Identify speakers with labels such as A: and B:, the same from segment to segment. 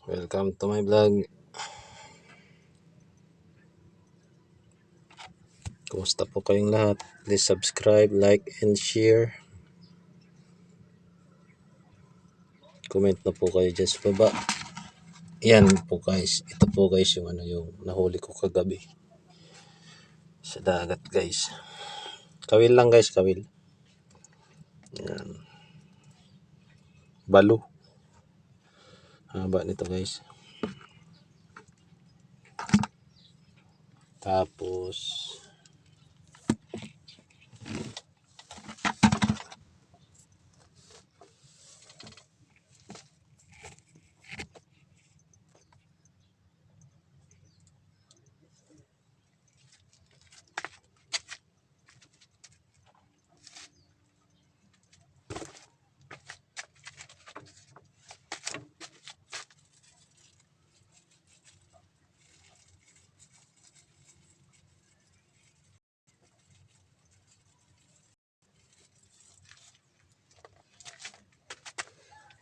A: Welcome to my vlog. Kumusta po kayong lahat? Please subscribe, like, and share. Comment na po kayo dyan sa baba. Yan po guys. Ito po guys yung yung nahuli ko kagabi. Sa dagat guys. Kawil lang guys, kawil. Yan. Balo. Haba nito guys. Tapos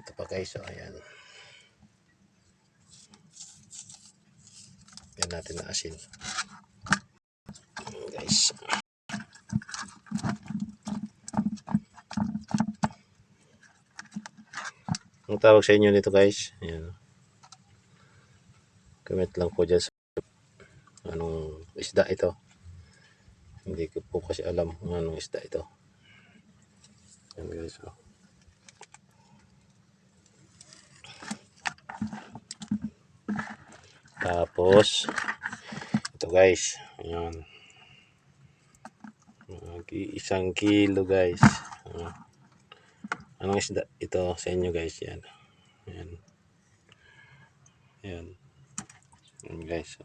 A: ito pa guys. So, ayan. Yan natin na asin. Guys. Ang tawag sa inyo nito guys. Ayan. Comment lang po dyan sa anong isda ito. Hindi ko po kasi alam kung anong isda ito. Ayan guys. So. Tapos ito guys. Ayan. Isang kilo guys. Anong isda ito sa inyo guys? Yan. Ayan. Ayan. Ayan guys.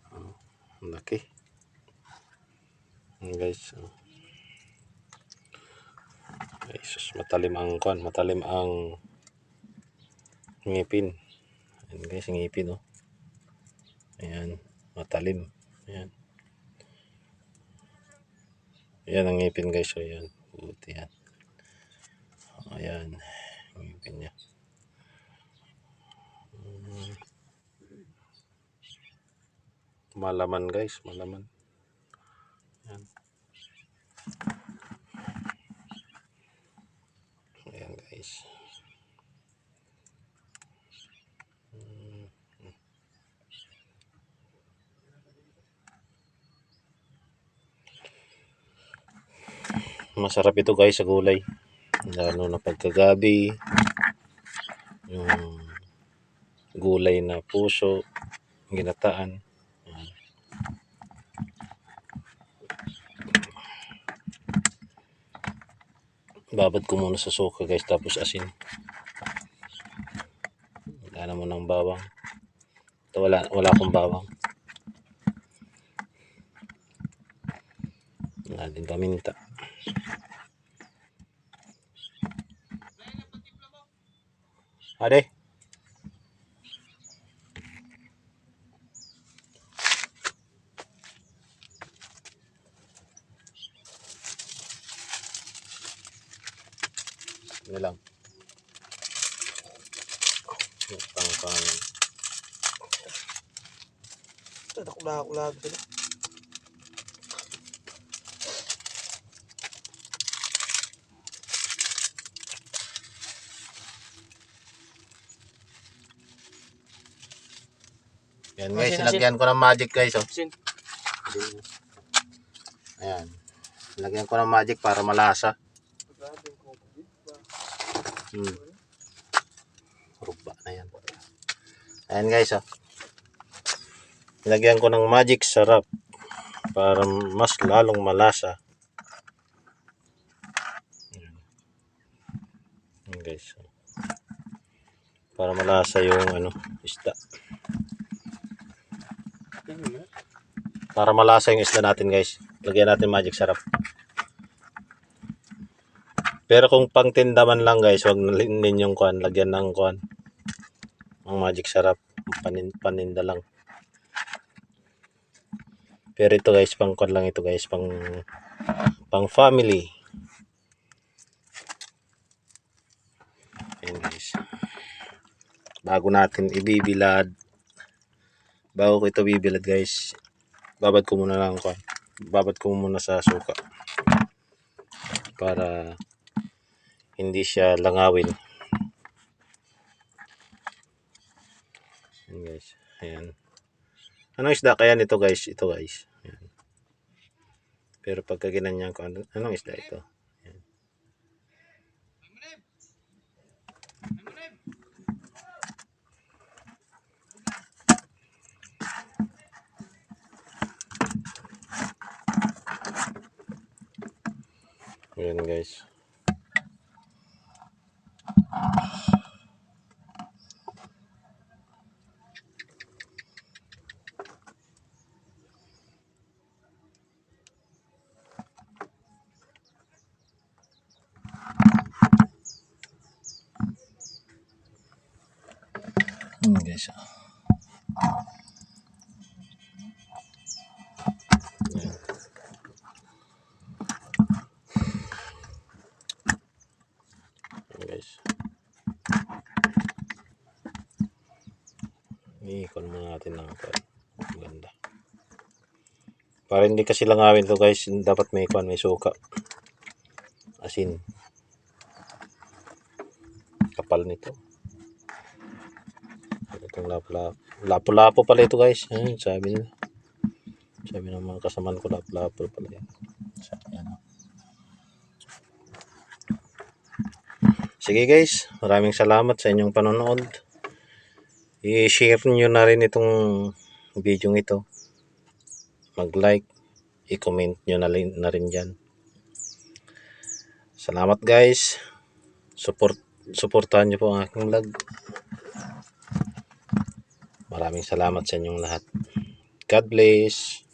A: Ang laki. Ayan guys. Jesus, matalim ang kuan, matalim ang ngipin. Ayan guys, ngipin oh. Ayan, matalim. Ayan. Ayan ang ngipin guys. So, ayan. Buti yan. Ayan. Ngipin niya. Malaman guys, malaman. Ayan. Ayan guys. Masarap ito guys sa gulay. Lalo na pagkagabi. Yung gulay na puso, ginataan. Babad ko muna sa suka guys, tapos asin. Wala mo ng bawang. Ito wala akong bawang. Wala din paminta. Ade. Ano lang. Pangkanan.
B: Kulag-kulag sila.
A: Yan guys, lagyan ko ng magic guys oh. Ayan. Lagyan ko ng magic para malasa. Rugba na yan. Ayan guys oh. Lagyan ko ng magic sarap para mas lalong malasa. Ayan guys. Para malasa yung isda. Para malasa yung isda natin guys. Lagyan natin magic sarap. Pero kung pang tindaman lang guys, wag ninyong kuan, lagyan ng kuan. Ang magic sarap, paninda lang. Pero ito guys, pang kuan lang ito guys, pang family. Ayan guys. bago natin ibibilad, bago ko ito bibilad guys, babad ko muna lang ko. Babad ko muna sa suka para hindi siya langawin. Ayan guys. Ayan. Anong isda kaya nito guys? Ito guys. Ayan. Pero pagka ginanyan ko, anong isda ito? Ayan. Ayan guys. Guys. Ayan. Ayan guys. Iikon muna natin ng maganda. Para hindi kasi langawin to guys, dapat may suka. Asin. Kapal nito. Itong lapu-lapu. Lapu-lapu pala ito guys. Ayan, sabi nila. Sabi ng mga kasamaan ko, lapu-lapu pala yan. Ayan. Sige guys, maraming salamat sa inyong panonood. I-share nyo na rin itong video ito. Mag-like, i-comment nyo na rin dyan. Salamat guys. Suportahan nyo po ang aking vlog. Maraming salamat sa inyong lahat. God bless.